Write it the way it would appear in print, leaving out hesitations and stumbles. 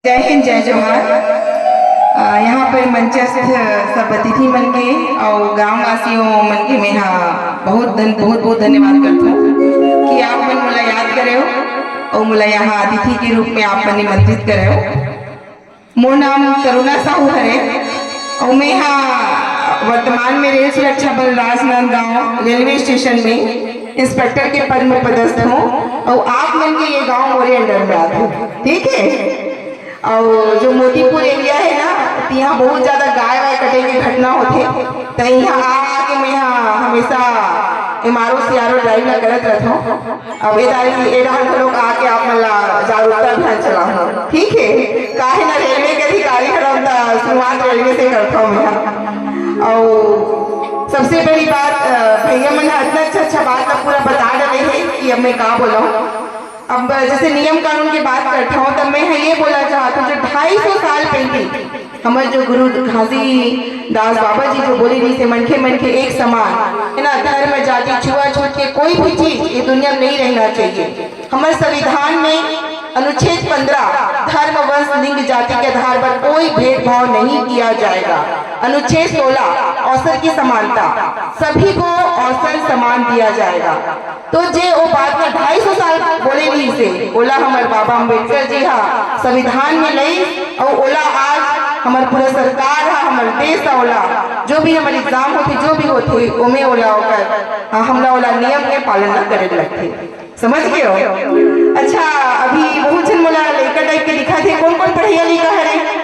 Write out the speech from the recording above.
जय हिंद जय जोहार। यहाँ पर मंचस्थ सब अतिथि मन के और गाँव वासियों मन के मैं बहुत धन्यवाद करता हूँ कि आप मन मुला याद करे हो और मुला यहाँ अतिथि के रूप में आप मन निमंत्रित करे हो। मोर नाम करुणा साहू हरे और मैं यहाँ वर्तमान में रेल सुरक्षा बल राजनांदगांव रेलवे स्टेशन में इंस्पेक्टर के पद में पदस्थ हूँ और आप मन के ये गांव मोरे अंडर में आते हैं, ठीक है। और जो मोतीपुर एरिया है ना, यहाँ बहुत ज्यादा गाय वाय कटे की घटना होते, तो यहाँ आके मैं यहाँ हमेशा एमआरओ सीआरओ ड्राइव ला करत रहता हूँ। अब ये लोग आके आप मतलब जागरूकता अभियान चलाऊंगा, ठीक है। काहे ना रेलवे के अधिकारी शुरुआत रेलवे से करता हूँ मैं। और सबसे बड़ी बात भैया मैंने इतना अच्छा बात पूरा बता डाले है कि अब मैं कहाँ बोला। अब जैसे नियम कानून की बात करता हूँ तब मैं ये बोला चाहता हूँ जो 250 साल पहले हमारे जो गुरु घासी दास बाबा जी जो बोले रही थे मनखे एक समान है ना, धर्म जाति छुआछूत के कोई भी चीज ये दुनिया में नहीं रहना चाहिए। हमारे संविधान में अनुच्छेद 15 धर्म वंश लिंग जाति के आधार पर कोई भेदभाव नहीं किया जाएगा। अनुच्छेद 16 अवसर की समानता, सभी को अवसर समान दिया जाएगा। तो जे वो बात में 250 साल बोले नहीं से ओला हमारे बाबा अम्बेडकर जी हाँ संविधान में नहीं और ओला आज हमारे पूरा सरकार है हमारे देश का ओला जो भी हमारे एग्जाम होते जो भी होते ओमे ओला होकर हमला ओला नियम के पालन न करे लगते, समझ गए हो। अच्छा अभी बहुत जन मोला लड़का टाइप के दिखा थे, कौन कौन पढ़िया लिखा है रे?